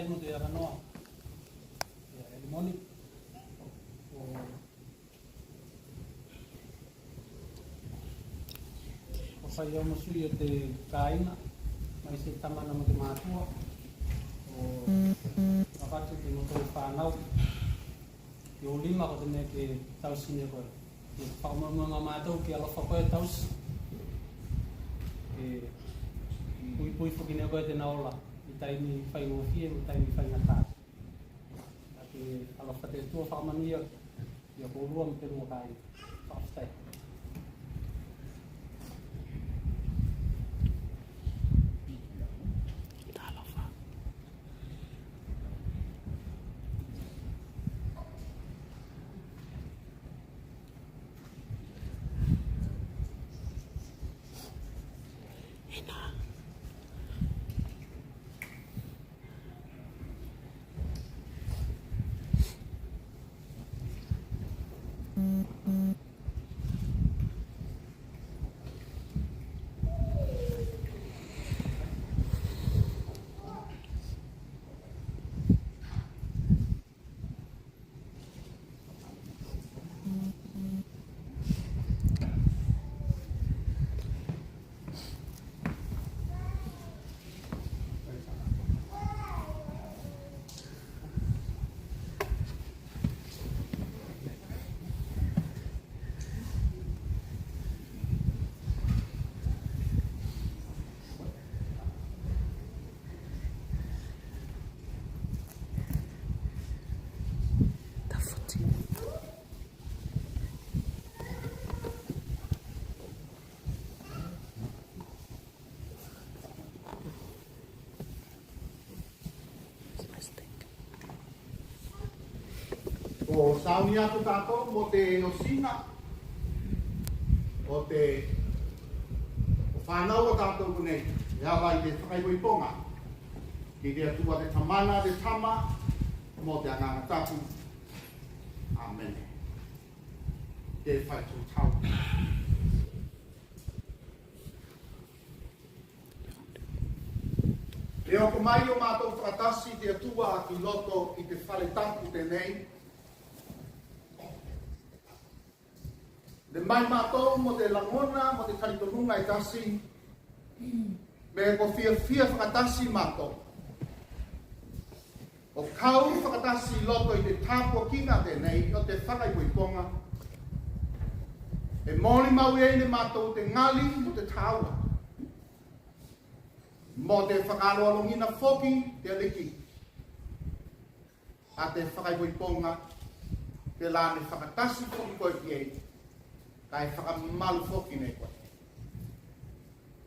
tai mo te ara noa. E moni. O whai au masui o te kāina, mai se tamana mo te mātua. O awatu te moto i whānau. Te o lima ko te mea ke tausine koe. Ke whakamonga mātou ke alofa koe tausi. E pui whukine koe te naola. I taimi whai ngofie, i taimi whai ngata. Ke alofa te tua whakamanuia, i a kōrua mo te rua kāi. Whakastai. O sauni atu tātou mo te Eseina o te whanau o tātou kunei. E hawa i te whakaipoiponga ki te atua te tamana, te tama mo te anganga tātou. Amen. Te whaitu tau. E o mai o mātou whakatasi te atua ki loto i te whale tampu tenei. Le mai mātou mo te langona, mo te karitonunga i tasi, me ko fia whakatasi mātou. O kau whakatasi loto i te tāpua kinga tenei, o te whakaipoiponga. E mōni mau e mātou te ngali mo te tāua. Mo te whakaroalongina whoki te aliki. A te whakaipoiponga, te lāne whakatasi whoki koe ki ei. Kai whakamalu whoki nei koe.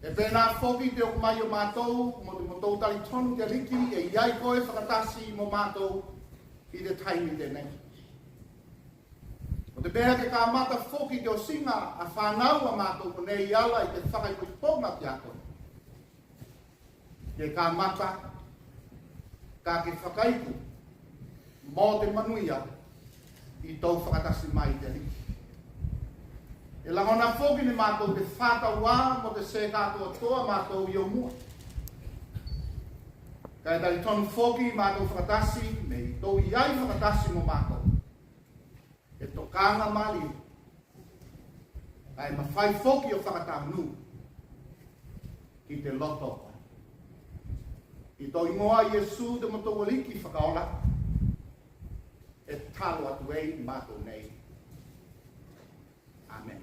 E pēnā whoki te o mai o mātou, mo te motou tali tonu te riki, e iai koe whakatasi mo mātou i te taimi tenei. O te pēra ke kā mata whoki te o singa a whanau a mātou ko nei ala i te whakaipoiponga te a koe. Ke kā mata, kā ke whakaipu, mō te manuia i tau whakatasi mai te riki. E langona whoki ni mātou te whātaua mo te se kātua toa mātou i o mua. Kai tari tonu whoki mātou whakatasi, me i tau iai whakatasi mo mātou. E tokanga mali. Kai mawhai whoki o whakatamnu. Ki te loto. I tau ingoa Iesu te moto waliki whakaola. E talo atu ei mātou nei. Amen.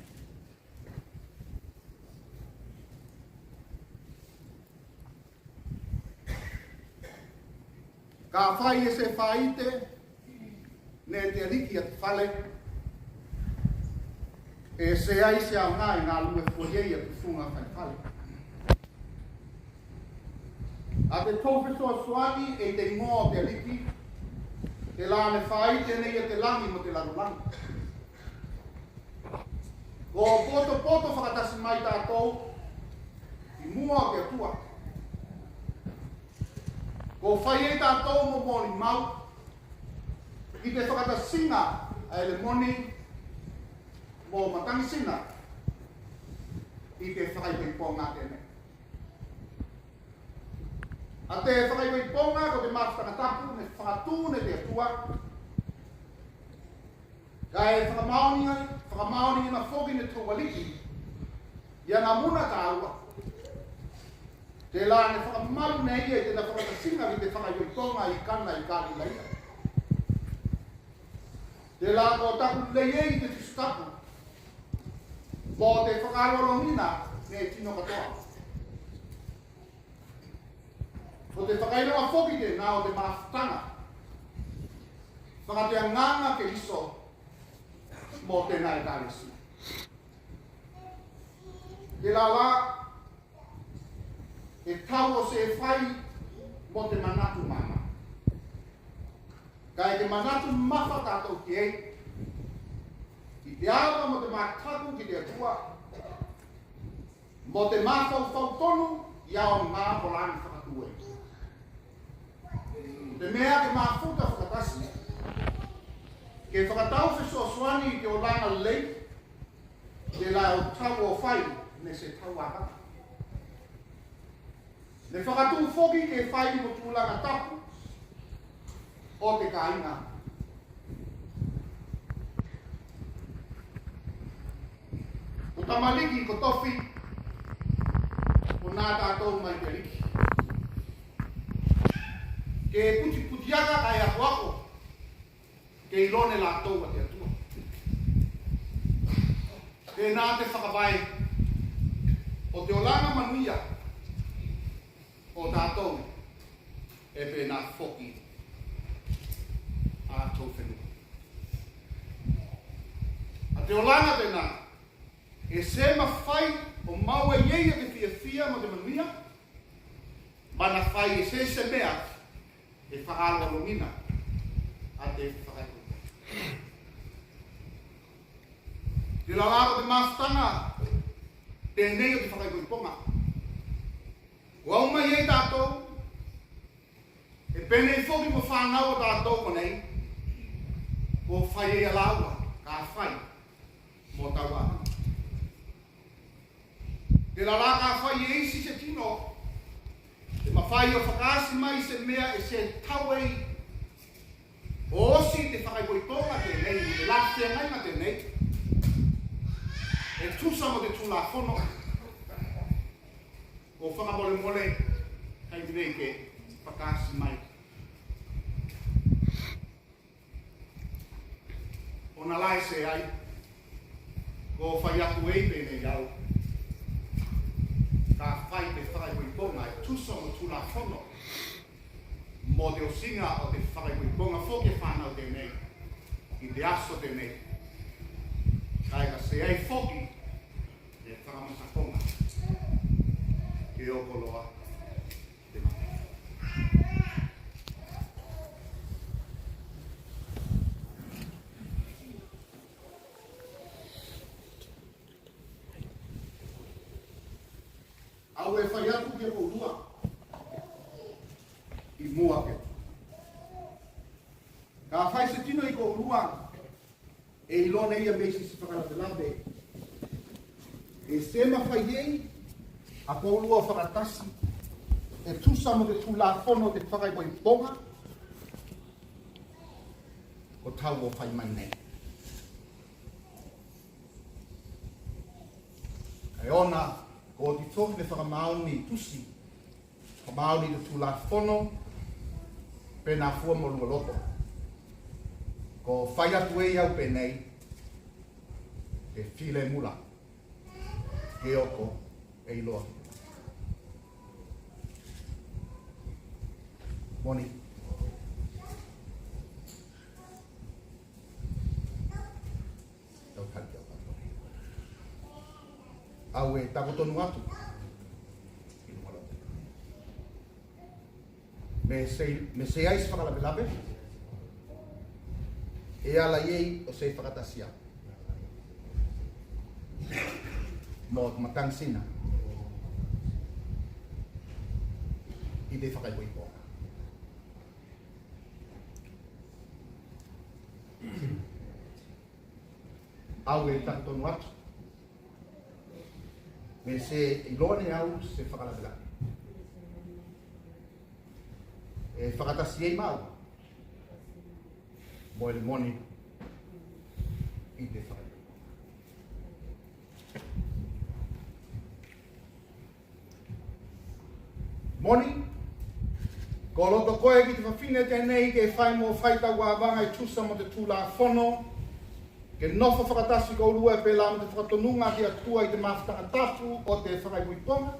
Ka whai e se whaite, ne te riki at whale, e se ai se au ngai ngā lue fuiei at whunga whai whale. A te tōwhetoa suani e te ingoa te riki, te lāne whaite nei a te langi mo te larulangi. Ko poto whakatasi mai tātou, i mua o te atua. Ko whai e tātou mo mōni mau, i te whakatasinga a ele moni mo matangisina, i te whakaipoiponga tēnei. A te whakaipoiponga ko te māwhakatapu ne whakatū ne te atua. Ka e whakamaoni na whoki ne tōwaliki. Ia ngā muna ka aua. Te la ne whakamaru nei e te na whakatasinga ki te whakaipoiponga I kana I kāri laia. Te la ko taku lei e te tustapu. Mo te whakarorongina ne tino katoa. Ko te whakaironga whoki te nā o te māwhitanga. Whakatea nganga ke iso mo tēnā e kālesi. Te la e tau o se whai mo te manatu mana. Ka e te manatu mawha tātou ki ei. I te awa mo te mātaku ki te atua. Mo te māwhau whautonu I ao ngā polani whakatu e. Te mea ke māwhuta whakatasi. Ke whakatau whesoaswani I te o langa lei. Te la o tau o whai ne se tau aha. Ne whakatu whoki ke whai mo tūlanga tapu. O te kāinga. O tamaliki ko tofi. O nā tātou mai te riki. Ke putiaka ai ako ako. Ke ilone lātou a te atua. Ke nā te whakawai. O te olanga manuia. O tātou. E pe nā whoki. A tō whenua. A te olanga tēnā. E se mawhai o maua iei a te whiawhia mo te manuia. Mana whai e se mea. E whakaroa longina a te whakaroa. Te lalaro te māwhitanga tēnei o te whakaroiponga. O au mai ei tātou, e penei whoki mo whanau o tātou konei, ko whai e alaua, ka whai, mo tau aha. Te lalaro ka whai e isi se tino, te mawhai o whakaasi mai se mea e se tauei o osi te whakaipoitonga tēnei, te lāwhia ngainga tēnei, e tusa mo te tūla whono, o whakamole mole, kai te rei ke whakaasi mai. O na lai se ai, ko whai aku ei pēnei au, ka whai te whakaipoitonga e tusa mo tūla whono, mo te osinga o te whakaipoitonga whoke whanau tēnei, I te aso tēnei. Kai ka se ai whoki, e whakamatakonga, ke okoloa te mata. Au e whai atu ki o lua. I mua ke. Ka whai se tino I ko lua. E ilona ia meisi se whakara te lawe. E sema whai ei. A ko lua whakatasi. E tusa mo te tūla whono te whakaipoi ponga. Ko tau o whai mai nei. E ona. Ko ti toki le whakamauni tusi, whakamauni te tūla whono, pēnā fua mo lua loto. Ko whai atu ei au pēnei, te while mula, ke oko e iloa. Moni. Tau kati au kati. Au e takotonu atu. Me se ais whakalapelape. E ala iei o se whakatasia. Mo matangsina. I te whakaipoipo. Au e takotonu atu. Me se ilone au se whakalapelape. e whakatasi ei mau. Mo ele moni i te whakatasi. Moni, ko loto koe ki te whawhine tēnei ke whai mō whaita wāwanga i tusa mo te tūla whono, ke nofo whakatasi ko urua e pēlā mo te whakatonunga ki atua i te mawhitanga tapu o te whakaipuiponga.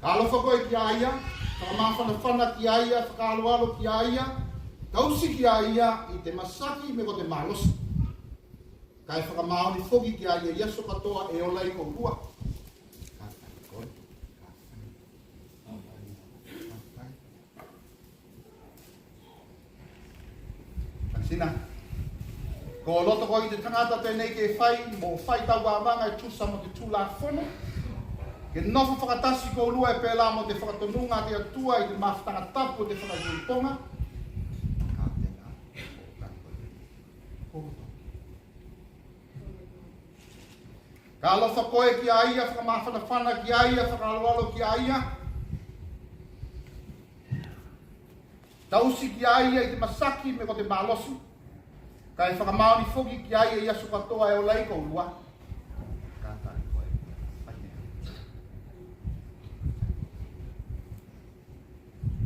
Ka alofa koe ki aia, whakamawhana ki aia, whakaaloalo ki aia, tausi ki aia i te masaki me ko te malosi. Kai whakamaoni whoki ki aia iaso katoa e olai ko rua. Sina. Ko loto ko i te tangata tēnei ke whai, mō whai tau wāwanga i tusa mo te tūla whono. Ke nofo whakatasi ko rua e pēlā mo te whakatonunga te atua i te mawhitanga tapu te whakaipuiponga. Ka alofa koe ki aia, whakamawhana ki aia, whakaaloalo ki aia. Tausi ki aia i te masaki me ko te malosi. Kai whakamaoni whoki ki aia i aso katoa e o lei ko urua.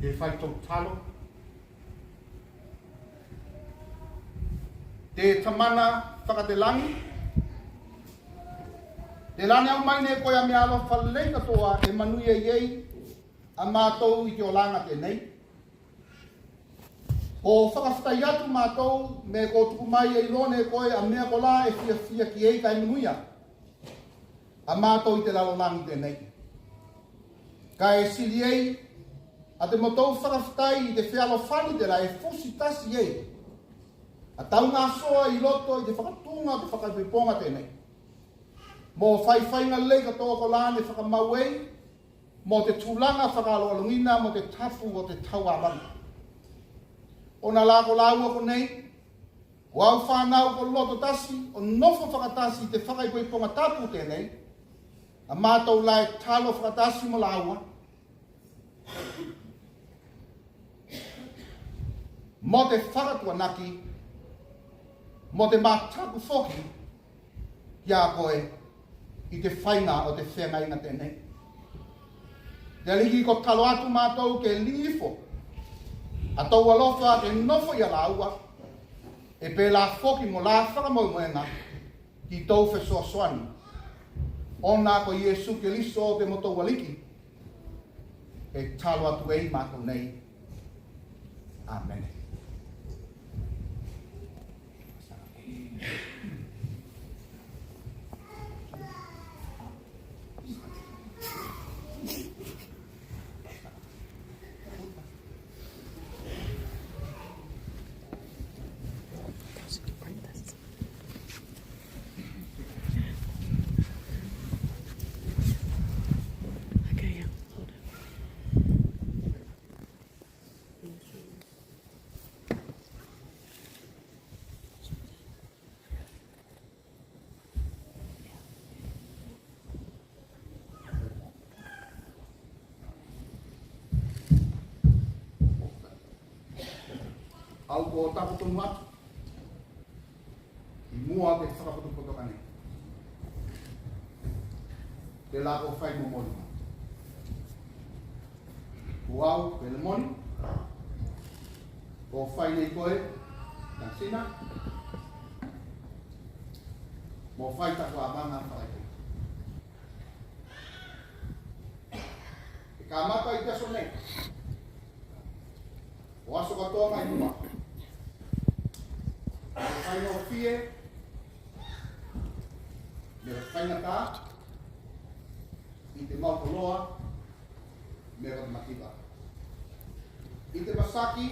Te whai tō talo. Te tamana whakatelangi. Te lane au mai ne koe a mea alo whalei katoa e manuia iei a mātou i te olanga tēnei. Ko whakawhitai atu mātou me ko tuku mai e ilone koe a mea ko la e fia ki ei kai manuia. A mātou i te lalolangi tēnei. Ka e sili ei a te motou whakawhitai i te whialo whani te la e fusi tasi ei. A tau ngā soa i loto i te whakatunga te whakaipuiponga tēnei. Mō whaiwhainga lei katoa ko lāne whakamau ei, mō te tūlanga whakaloalungina, mō te tafu o te tauawanga. O nā lā ko laua ko nei, o au whanau ko loto tasi, o nofo whakatasi te whakaipuiponga tapu tēnei, a mātou lai talo whakatasi mo laua. Mō te whakatuanaki, mō te mātaku whoki, kia koe, i te whainga o te whengainga tēnei. Te aliki ko talo atu mātou ke lifo, a tau alofa ke nofo i alaua, e pēlā whoki mo la whakamau moenga ki tau whesoasoani. Ona ko Iesu ke liso o te motou waliki, e talo atu ei mātou nei. Amen. Au ko taputonu atu, i mua te whakaputukotokane. Te lako whai mo moni. Ko au, pele moni. Ko whai nei koe, na sina. Mo whai tako a manga whai koe. E ka mata i teso nei. O aso katoa mai numa. Whai no fie, me whainga tā, i te maukoloa, me o te makiwa. I te masaki,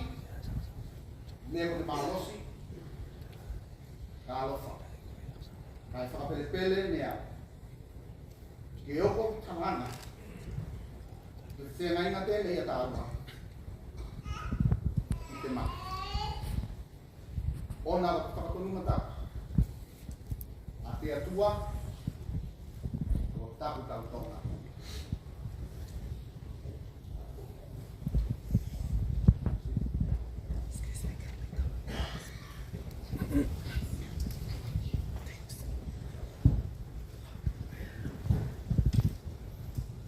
me o te malosi, ka alofa. Kai whakapelepele mea. Ke oko ki tangana, te whengainga tēnei a tāua. I te maki. Ona o whakatonunga tā. A te atua, o tapu tau tonga.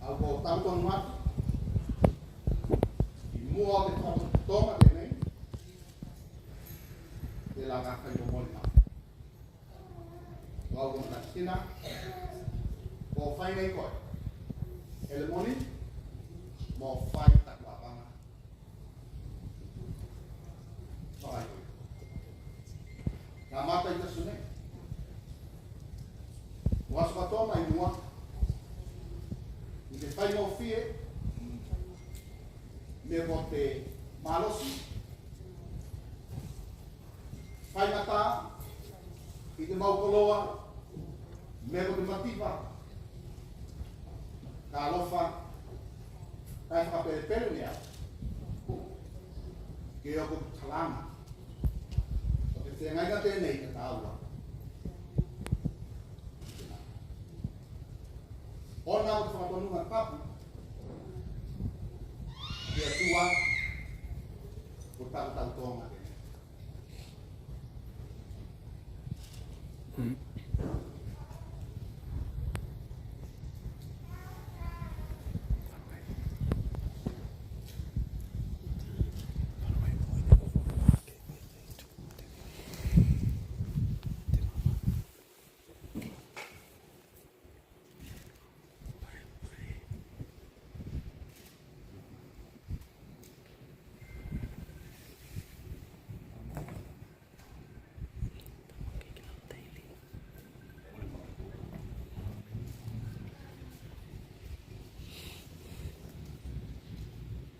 Au ko tau tonga matu. I mua te tonga te nei. Te la ngaka i momoli matu. Wau ko mtakina. Ko whai nei koe. Ele moni. Mo whai takwa panga. Whai koe. Ngā mata i tasu nei. Mua sukatoa mai mua. I te whai mo fie. Me mo te malosi. Whai ngata. I te maukoloa. Me mo te matipa. Ka alofa. Kai whakapere nea. Ke o ko talama. Te ngainga tēnei te tāua. Ona o te whakatonunga kapu. Te atua. O tau tonga tēnei.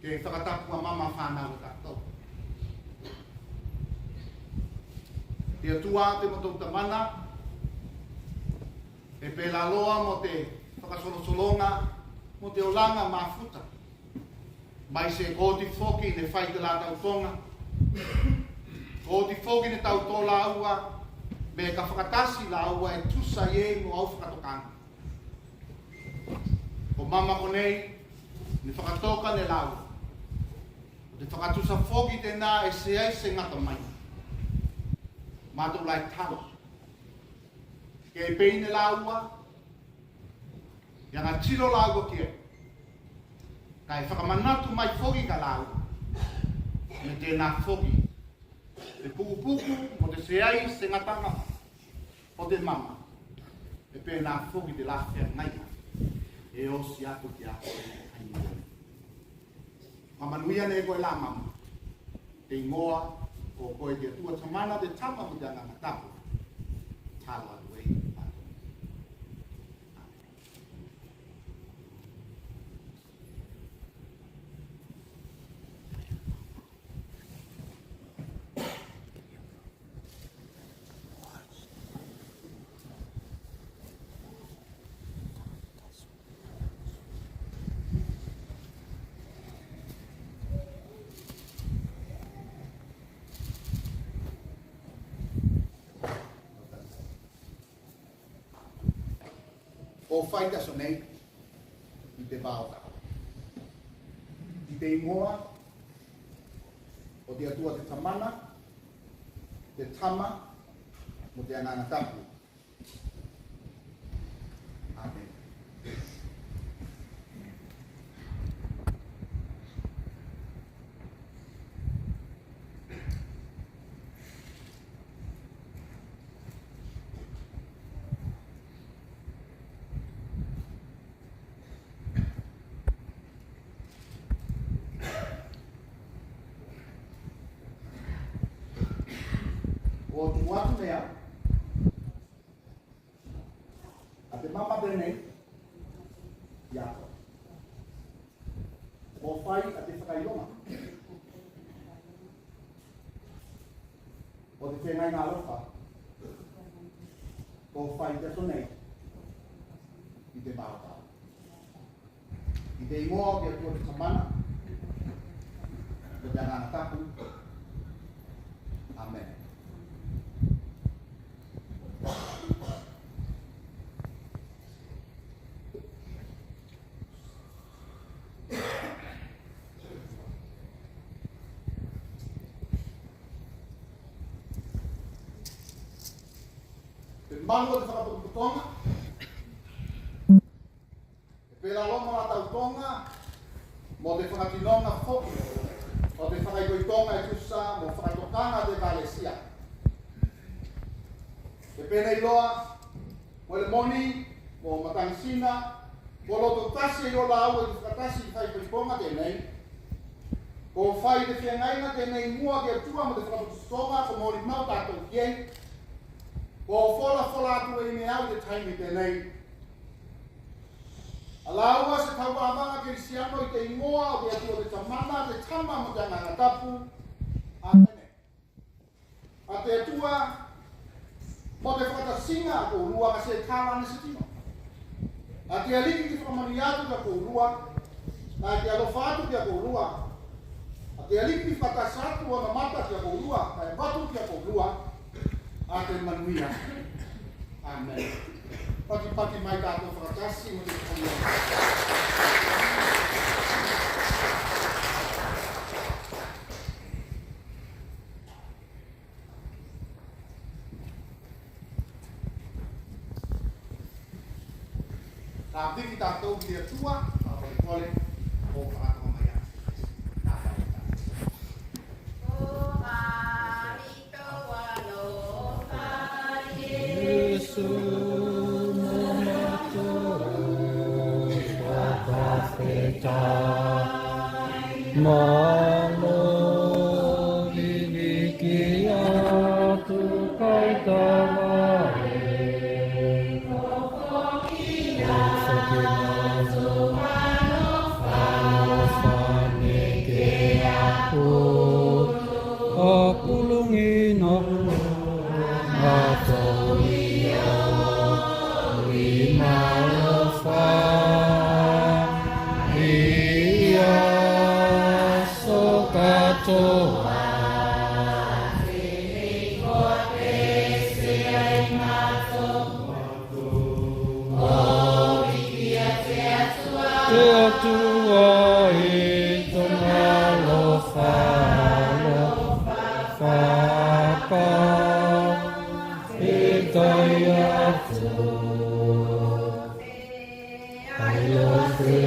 Ke whakatapu a mama whanau tātou. Te atua te motou tamana, e pēla loa mo te whakasolosolonga, mo te olanga mafuta. Mai se kōti whoki ne whai te la tautonga, kōti whoki ne tauto la aua, me ka whakatasi la aua e tusa ie mo au whakatokanga. Ko mama konei, ne whakatoka ne la aua. Te whakatusa whoki tēnā e se ai se ngata mai. Mātou lai tau. Ke e peine laua, ia ngā tiro laua kia. Ka e whakamanatu mai whoki ka laua. Me tēnā whoki. Te puku mo te se ai se ngatanga. O te mama. E pēnā whoki te lawhea ngai. E osi atu ki ako e hainua. Mamanuia ne koe la mama. Te ingoa, o koe te tua tamana te tama ki te ngana tapu. Talo atu e. O whai taso nei, i te wāoka. I te ingoa, o te atua te tamana, te tama, mo te ananga tapu. Amen. O tu atu mea, a te mama pēnei, i ako. O whai a te whakailonga. O te whengai ngā lofa. O whai te sonei, i te mātau. I te ingoa ki atua te tamana, te anana tapu. Amen. malu te whakaputonga. E pēra loma la tautonga, mo te whakatinonga whoki, o te whakaikoitonga e tusa, mo whakatokanga te kālesia. E pēra i loa, mo le moni, mo matangisina, mo loto tasi i o la au e te whakatasi i whaikoitonga tēnei, ko whai te whiangaina tēnei mua ke atua mo te whakaputonga, ko mori mau tātou kiei, ko whola atu e me au te taimi tēnei. Alaua se tau amanga ke risiano i te ingoa o te atua te tamana, te tama mo te anganga tapu, a mene. A te atua, mo te whakatasinga ko urua ka se kālana se tino. A te aliki ki whamani atu ka ko urua, na te alofa atu ki a ko urua. A te aliki ki whakasatu o na mata ki a ko urua, ka e watu ki a ko urua, a te manuia. Amen. Paki mai tātou whakatasi mo te whakamia. Nā whiki tātou ki atua, pāpare kole, o whakatama mai a. Nā whakatasi. Malo viviki atu kai tawae Ofoki nazo Alofane ke aku Okulungi no Ato iyo Lima lofa I love you.